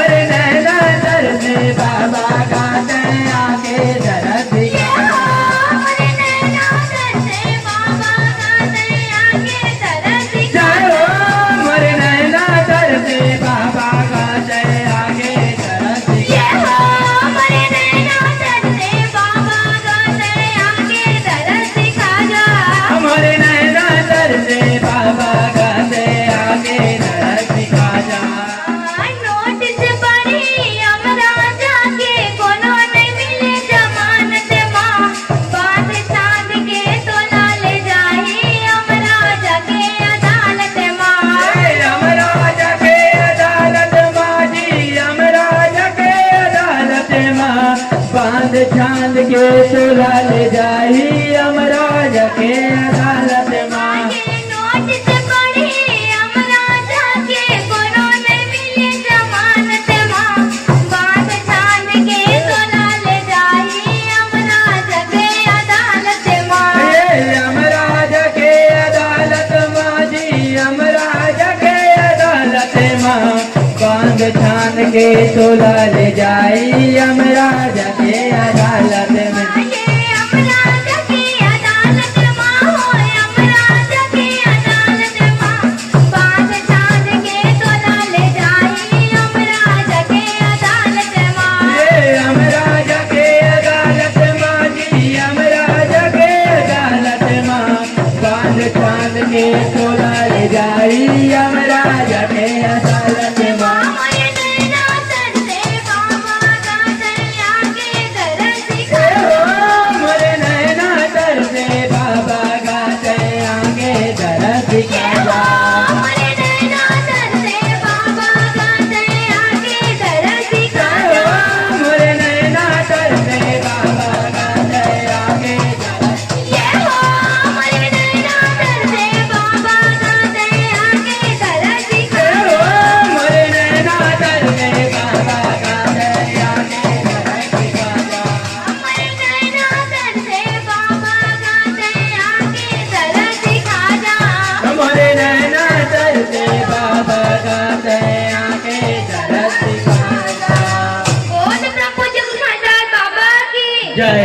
हमारे नैना तर से बाबा गाते आके जरा दिखा हमारे नैना तर से बाबा गाते आके जरा दिखा हमारे नैना तर से बाबा गाते आके जरा दिखा हमारे नैना तर से बाबा गाते आके जरा दिखा जा हमारे नैना तर से बाबा गाते आके जरा दिखा जा नोटिस पड़ी हमरा जाके कोनो नहीं मिले जमानत माँ बात चांद के तोला ले जाही हमरा जाके अदालत माँ हमरा जाके अदालत माँ जी हमरा जाके अदालत माँ बांध चांद के तोला ले जाही हमरा जाके अदालत माँ नोटिस पड़ी हमरा जाके कोनो नहीं मिले जमानत माँ बात चांद के तोला ले जाही हमरा जाके अदालत माँ हमरा जाके अदालत माँ जी हमरा जाके अदालत माँ बांध चांद के तोला ले जाई हमरा जाके अदालत में हमरा जाके अदालत माँ हो हमरा जाके अदालत माँ बात चांद के तोला ले जाई हमरा जाके अदालत माँ हमरा जाके अदालत माँ जी हमरा जाके अदालत माँ बांध चांद के तोला ले जाई हमरा जाके अदालत माँ हमारे नैना तर से बाबा गाते आके जरा दिखा हमारे नैना तर से बाबा गाते आगे जरा दिखा जा हमारे नैना तर से बाबा गाते आके जरा दिखा हमारे नैना तर से बाबा गाते आगे जरा हमारे नैना तर से बाबा गाते आके जरा दिखा हमारे नैना तर से बाबा गाते आगे जरा दिखा जा हमारे नैना तर से बाबा गाते आके जरा दिखा जा हमारे नैना तर से बाबा गाते आगे जरा दिखा जा बोल प्रभु जगन्नाथ बाबा की जय